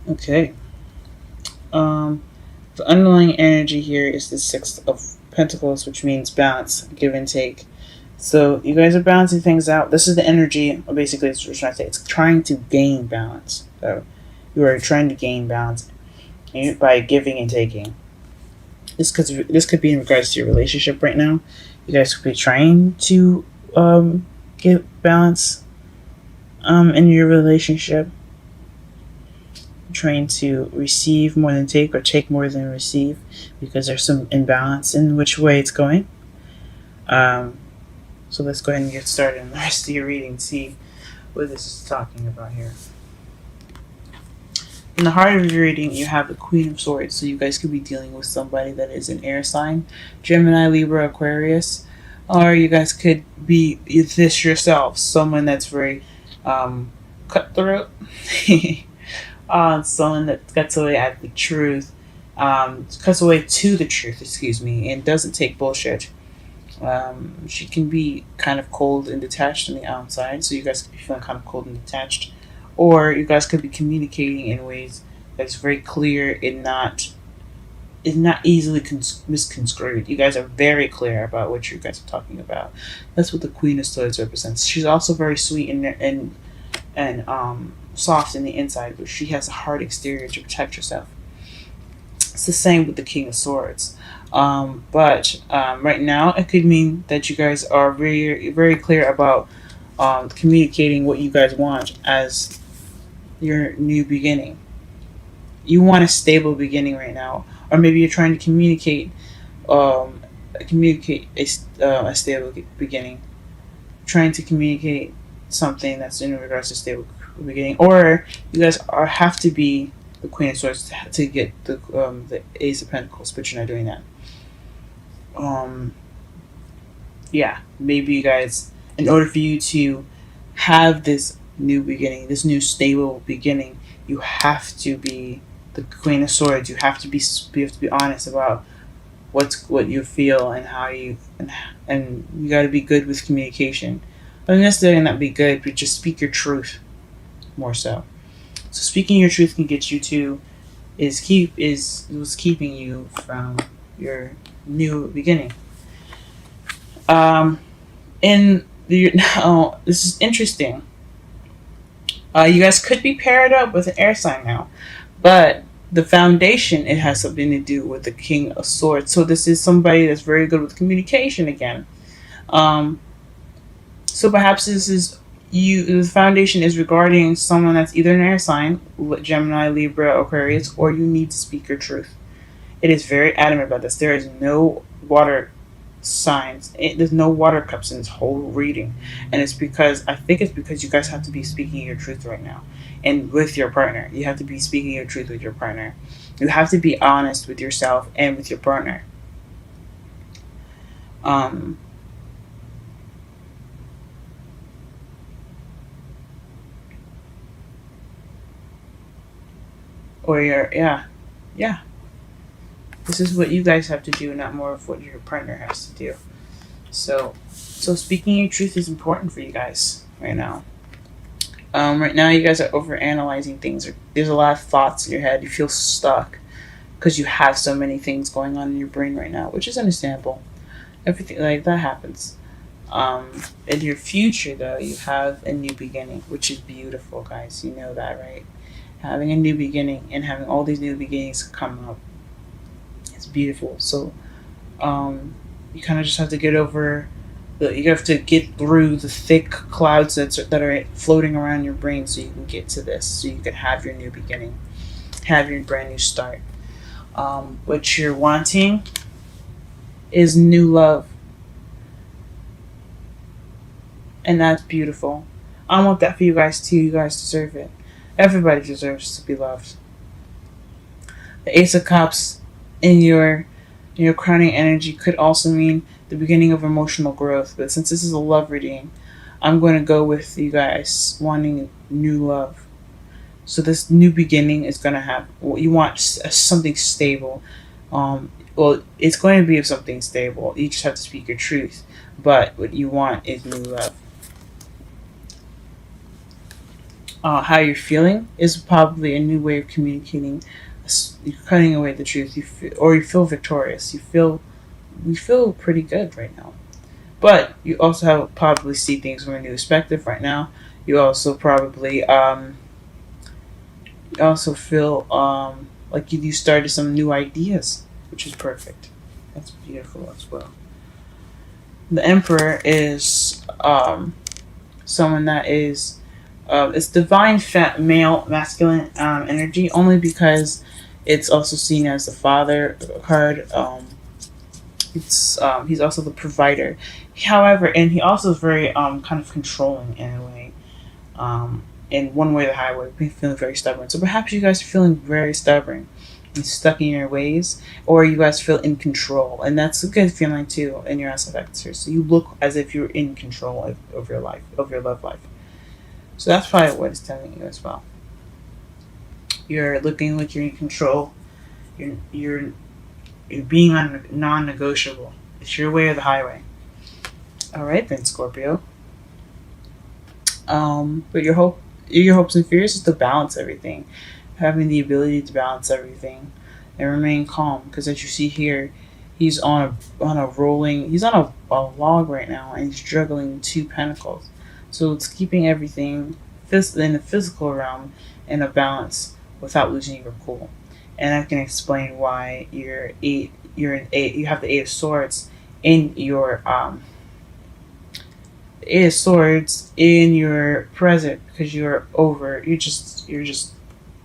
Okay. Um, the underlying energy here is the Six of Pentacles, which means balance, give and take. So you guys are balancing things out. This is the energy. Basically, it's what I'm trying to say. It's trying to gain balance. So you are trying to gain balance by giving and taking. This could be in regards to your relationship right now. You guys could be trying to get balance in your relationship, trying to receive more than take or take more than receive because there's some imbalance in which way it's going. Um, so let's go ahead and get started in the rest of your reading. See what this is talking about here. In the heart of your reading, you have the Queen of Swords, so you guys could be dealing with somebody that is an air sign, Gemini, Libra, Aquarius, or you guys could be this yourself, someone that's very cutthroat, someone that cuts away at the truth, cuts away to the truth, excuse me, and doesn't take bullshit. She can be kind of cold and detached on the outside, so you guys could be feeling kind of cold and detached, or you guys could be communicating in ways that's very clear and not is not easily misconstrued. You guys are very clear about what you guys are talking about. That's what the Queen of Swords represents. She's also very sweet and soft in the inside, but she has a hard exterior to protect herself. It's the same with the King of Swords. But right now, it could mean that you guys are very, very clear about communicating what you guys want as your new beginning. You want a stable beginning right now, or maybe you're trying to um, communicate a stable beginning, trying to communicate something that's in regards to stable beginning, or you guys have to be the Queen of Swords to get the Ace of Pentacles, but you're not doing that. Um, yeah, maybe you guys, in order for you to have this new beginning, this new stable beginning, you have to be the Queen of Swords. You have to be honest about what you feel and how and you got to be good with communication. Not necessarily not be good, but just speak your truth more so. So speaking your truth can get you to is what's keeping you from your new beginning. Um, in the now, this is interesting. You guys could be paired up with an air sign now, but the foundation it has something to do with the King of Swords. So this is somebody that's very good with communication again. Um, so perhaps this is you. The foundation is regarding someone that's either an air sign, Gemini, Libra, Aquarius, or you need to speak your truth. It is very adamant about this. There is no water signs. There's no water cups in this whole reading, and it's because I think it's because you guys have to be speaking your truth right now, and with your partner, you have to be speaking your truth with your partner. You have to be honest with yourself and with your partner. Um, or your yeah, yeah. This is what you guys have to do, not more of what your partner has to do. So speaking your truth is important for you guys right now. Right now, you guys are over analyzing things. There's a lot of thoughts in your head. You feel stuck because you have so many things going on in your brain right now, which is understandable. Everything like that happens. In your future, though, you have a new beginning, which is beautiful, guys. You know that, right? Having a new beginning and having all these new beginnings come up, it's beautiful. So, you kind of just have to get over you have to get through the thick clouds that are floating around your brain so you can get to this, so you can have your new beginning, have your brand new start. What you're wanting is new love, and that's beautiful. I want that for you guys too. You guys deserve it. Everybody deserves to be loved. The Ace of Cups in your crowning energy could also mean the beginning of emotional growth. But since this is a love reading, I'm going to go with you guys wanting new love. So this new beginning is going to have what you want, something stable. Well, it's going to be something stable. You just have to speak your truth. But what you want is new love. how you're feeling is probably a new way of communicating. You're cutting away the truth. You feel victorious. You feel pretty good right now. But you also have probably see things from a new perspective right now. You also probably you also feel like you started some new ideas, which is perfect. That's beautiful as well. The Emperor is someone that is it's divine male masculine energy, only because it's also seen as the father card. It's he's also the provider. However, and he also is very kind of controlling in a way. In one way or the highway, feeling very stubborn. So perhaps you guys are feeling very stubborn and stuck in your ways, or you guys feel in control, and that's a good feeling too in your aspect. So you look as if you're in control of your life, of your love life. So that's probably what it's telling you as well. You're looking like you're in control. You're being non-negotiable. It's your way or the highway. All right, then, Scorpio. But your hopes and fears is to balance everything, having the ability to balance everything, and remain calm. Because as you see here, he's he's on a log right now, and he's juggling two pentacles. So it's keeping everything in the physical realm in a balance without losing your cool. And I can explain why you have the Eight of Swords in your Eight of Swords in your present, because you're just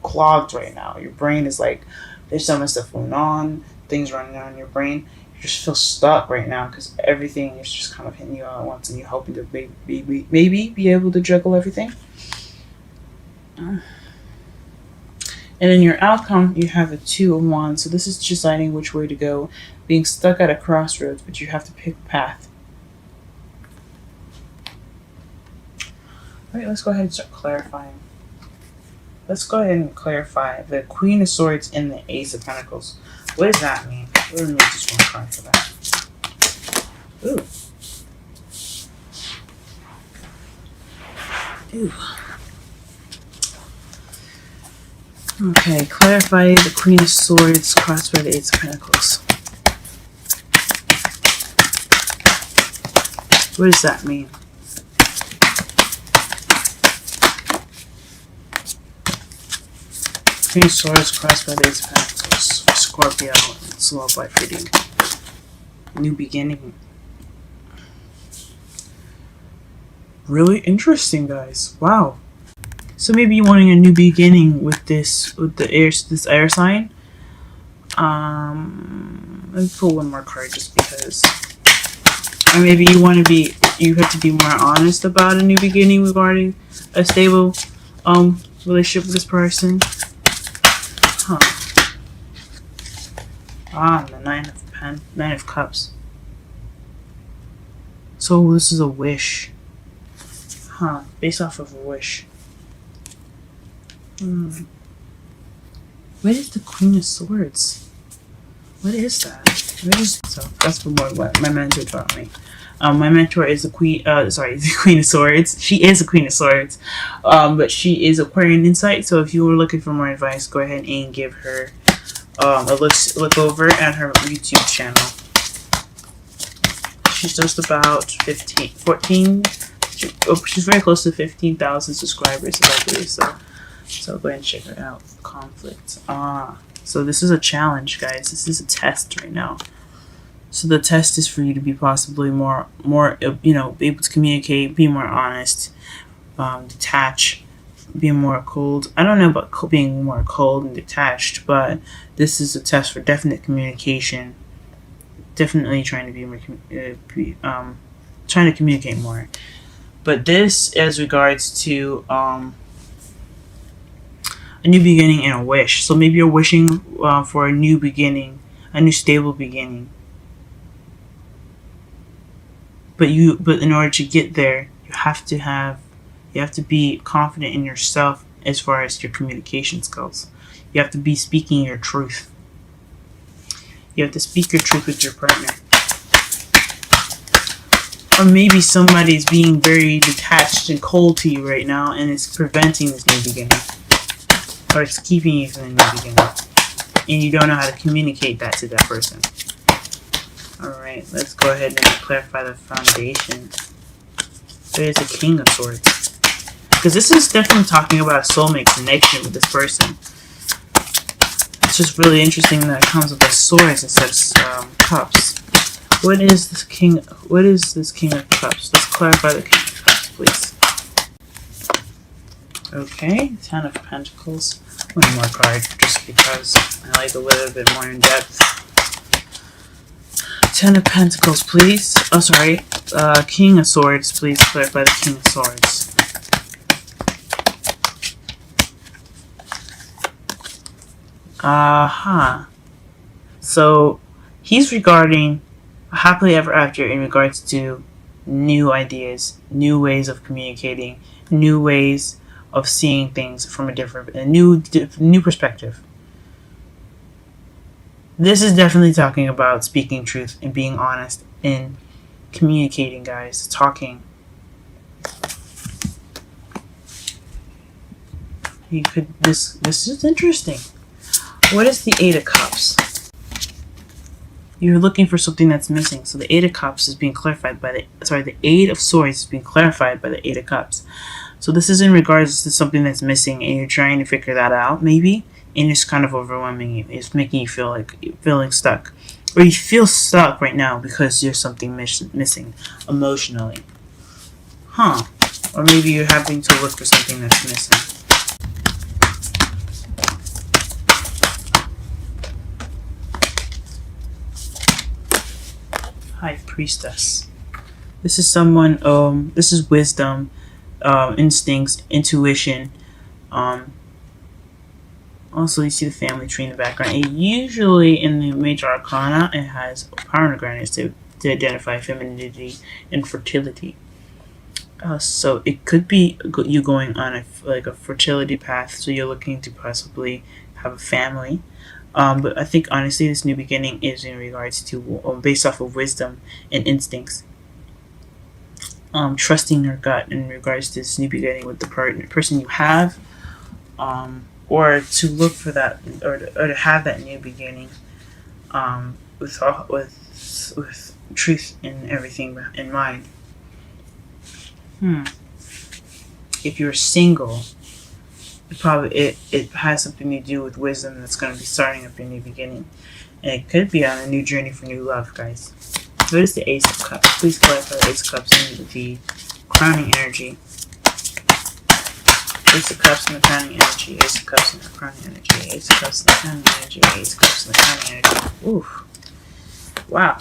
clogged right now. Your brain is like, there's so much stuff going on, things running on in your brain. You just feel stuck right now because everything is just kind of hitting you all at once, and you're hoping to maybe be able to juggle everything. And in your outcome, you have the Two of Wands. So this is deciding which way to go, being stuck at a crossroads, but you have to pick a path. All right, let's go ahead and start clarifying. Let's go ahead and clarify the Queen of Swords and the Ace of Pentacles. What does that mean? What does it mean? Just one card for that. Ooh. Okay, clarify the Queen of Swords crossed by the Ace of Pentacles. What does that mean? Queen of Swords crossed by the Ace of Pentacles for Scorpio. It's love life reading. New beginning. Really interesting, guys. Wow. So maybe you're wanting a new beginning with this air sign. Let me pull one more card just because. Or maybe you have to be more honest about a new beginning regarding a stable relationship with this person. The Nine of Cups. So this is a wish. Based off of a wish. What is the Queen of Swords? What is that? So that's what my mentor taught me. My mentor is the Queen of Swords. She is a Queen of Swords, but she is Aquarian insight. So if you were looking for more advice, go ahead and give her a look over at her YouTube channel. She's just about 14. She's very close to 15,000 subscribers, I believe. So go ahead and check her out. Conflict. So this is a challenge, guys. This is a test right now. So the test is for you to be possibly more, be able to communicate, be more honest, detach, be more cold. I don't know about being more cold and detached, but this is a test for definite communication. Definitely trying to be more, trying to communicate more. But this, as regards to a new beginning and a wish. So maybe you're wishing for a new beginning, a new stable beginning. But in order to get there, you have to be confident in yourself as far as your communication skills. You have to be speaking your truth. You have to speak your truth with your partner. Or maybe somebody's being very detached and cold to you right now, and it's preventing this new beginning. Or it's keeping you from the new beginning. And you don't know how to communicate that to that person. Alright, let's go ahead and clarify the foundation. There's a King of Swords. Because this is definitely talking about a soulmate connection with this person. It's just really interesting that it comes with the swords instead of cups. What is this King? What is this King of Cups? Let's clarify the King of Cups, please. Okay, Ten of Pentacles. One more card, just because I like a little bit more in depth. Ten of Pentacles, please. Oh, sorry. King of Swords, please clarify the King of Swords. So, he's regarding a happily ever after in regards to new ideas, new ways of communicating, new ways of seeing things from a new perspective. This is definitely talking about speaking truth and being honest and communicating, guys. Talking. This is interesting. What is the Eight of Cups? You're looking for something that's missing. So the Eight of Cups is being clarified by the Eight of Swords is being clarified by the Eight of Cups. So this is in regards to something that's missing, and you're trying to figure that out, maybe, and it's kind of overwhelming you. It's making you feel like you're feeling stuck, or you feel stuck right now because there's something missing emotionally, or maybe you're having to look for something that's missing. High Priestess. This is someone, this is wisdom, instincts, intuition. Also, you see the family tree in the background. And usually in the major arcana, it has pomegranates to identify femininity and fertility. So it could be you going on a fertility path, so you're looking to possibly have a family. But I think honestly this new beginning is in regards to based off of wisdom and instincts. Trusting your gut in regards to this new beginning with the person you have, or to look for that, or to have that new beginning, with truth and everything in mind. If you're single, it has something to do with wisdom that's going to be starting up a new beginning, and it could be on a new journey for new love, guys. What is the Ace of Cups? Please clarify the Ace of Cups and the crowning energy. Ace of Cups and the crowning energy. Ace of Cups and the crowning energy. Ace of Cups and the crowning energy. Ace of Cups and the crowning energy. Oof. Wow.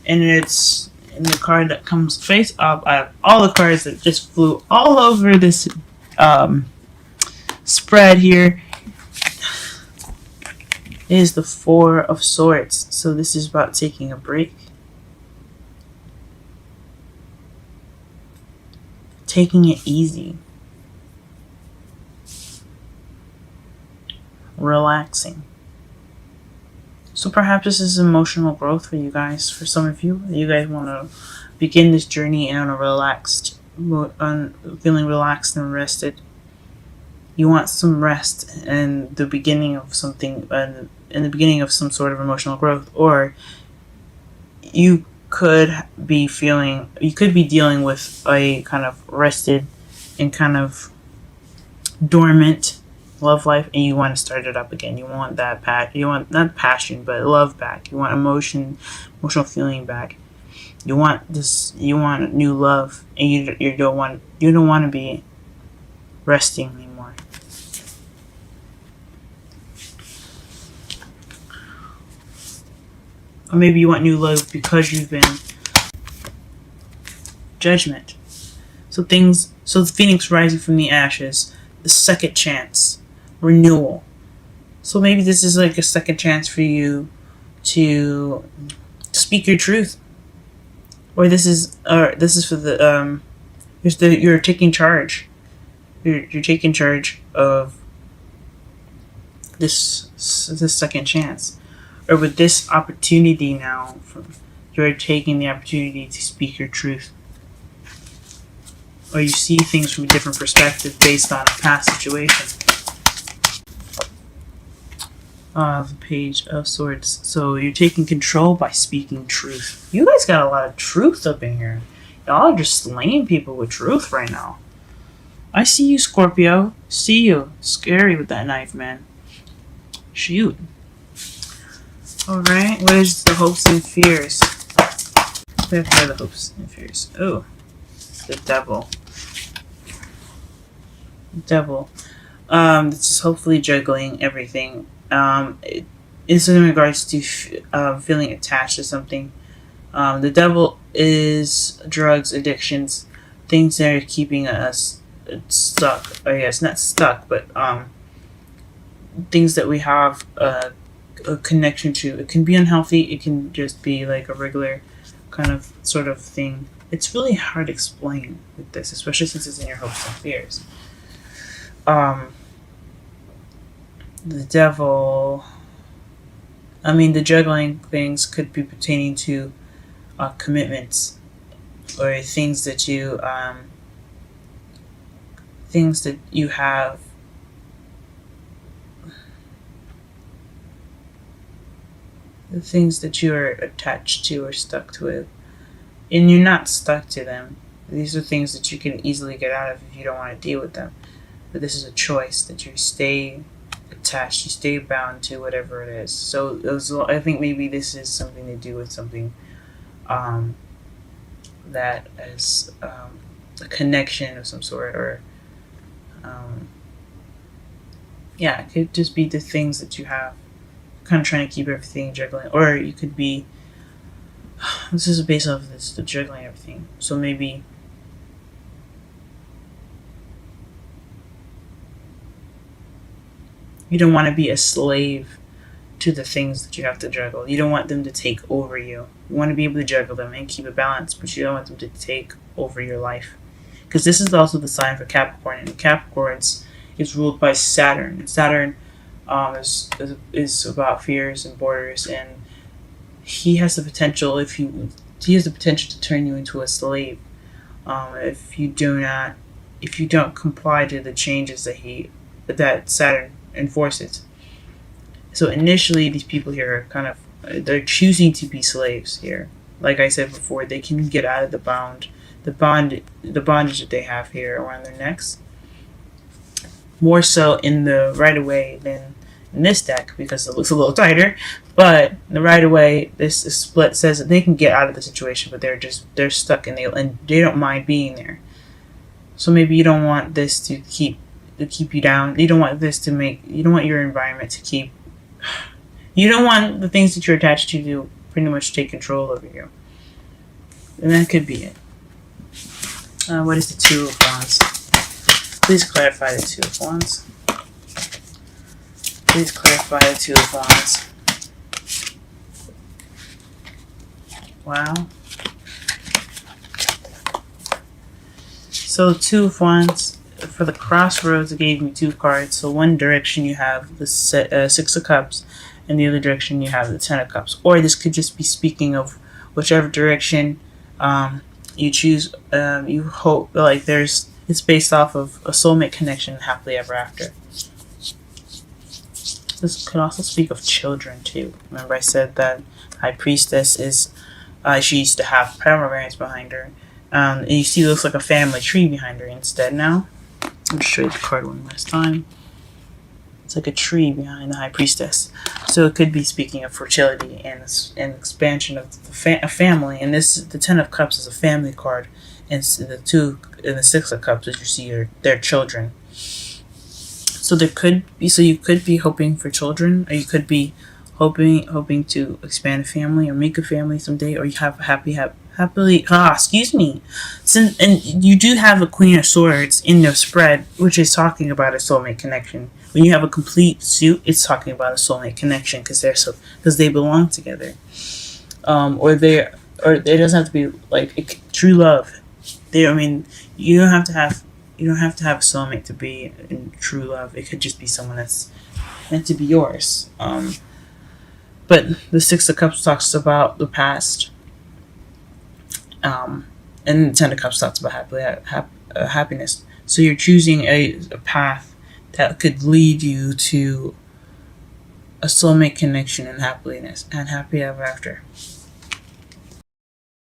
And it's in the card that comes face up out of all the cards that just flew all over this spread here is the Four of Swords. So this is about taking a break, taking it easy, relaxing. So perhaps this is emotional growth for you guys. For some of you, you guys want to begin this journey on a relaxed, feeling relaxed and rested. You want some rest and the beginning of something, in the beginning of some sort of emotional growth, or you could be dealing with a kind of rested and kind of dormant love life, and you want to start it up again. You want that you want not passion, but love back. You want emotional feeling back. You want new love, and you don't want to be resting anymore. Or maybe you want new love because you've been judgment. So the phoenix rising from the ashes, the second chance, renewal. So maybe this is like a second chance for you to speak your truth. Or this is for the you're taking charge. You're taking charge of this second chance. Or with this opportunity now, you're taking the opportunity to speak your truth or you see things from a different perspective based on a past situation. The Page of Swords. So you're taking control by speaking truth. You guys got a lot of truth up in here. Y'all are just slaying people with truth right now. I see you, Scorpio. See you. Scary with that knife, man. Shoot. Alright, what is the hopes and fears? What are the hopes and fears? Oh, the devil. Devil. This is hopefully juggling everything. It's in regards to feeling attached to something. The devil is drugs, addictions, things that are keeping us stuck. Or yes, not stuck, but things that we have a connection to. It can be unhealthy. It can just be like a regular kind of sort of thing. It's really hard to explain with this, especially since it's in your hopes and fears. The devil. I mean, the juggling things could be pertaining to commitments or things that you have, the things that you are attached to or stuck to it, and you're not stuck to them. These are things that you can easily get out of if you don't want to deal with them. But this is a choice that you stay attached, you stay bound to whatever it is. So I think maybe this is something to do with something that is a connection of some sort, or yeah, it could just be the things that you have, kind of trying to keep everything juggling, or you could be. This is based off of this, the juggling everything. So maybe you don't want to be a slave to the things that you have to juggle. You don't want them to take over you. You want to be able to juggle them and keep it balanced, but you don't want them to take over your life. Because this is also the sign for Capricorn, and Capricorn is ruled by Saturn. Saturn is about fears and borders, and he has the potential, he has the potential to turn you into a slave if you don't comply to the changes that Saturn enforces. So initially, these people here are kind of they're choosing to be slaves here. Like I said before, they can get out of the bondage that they have here around their necks. More so in the right away than in this deck, because it looks a little tighter. But the right away, this split says that they can get out of the situation, but they're stuck and they don't mind being there. So maybe you don't want this to keep you down. You don't want your environment to keep. You don't want the things that you're attached to pretty much take control over you. And that could be it. What is the Two of Wands? Please clarify the Two of Wands. Please clarify the Two of Wands. Wow. So Two of Wands, for the crossroads, it gave me two cards. So one direction you have the Six of Cups, and the other direction you have the Ten of Cups. Or this could just be speaking of whichever direction you choose. You hope, like, it's based off of a soulmate connection and happily ever after. This could also speak of children too. Remember I said that High Priestess is, she used to have pomegranates behind her. And you see it looks like a family tree behind her instead now. I'll just show you the card one last time. It's like a tree behind the High Priestess. So it could be speaking of fertility and expansion of a family. And the Ten of Cups is a family card. And the Six of Cups, as you see, are their children. So you could be hoping for children, or you could be hoping to expand a family or make a family someday, or you have and you do have a Queen of Swords in your spread, which is talking about a soulmate connection. When you have a complete suit, it's talking about a soulmate connection because they belong together. Or it doesn't have to be like true love. You don't have to have a soulmate to be in true love. It could just be someone that's meant to be yours. But the Six of Cups talks about the past. And the Ten of Cups talks about happiness. So you're choosing a path that could lead you to a soulmate connection and happiness and happy ever after.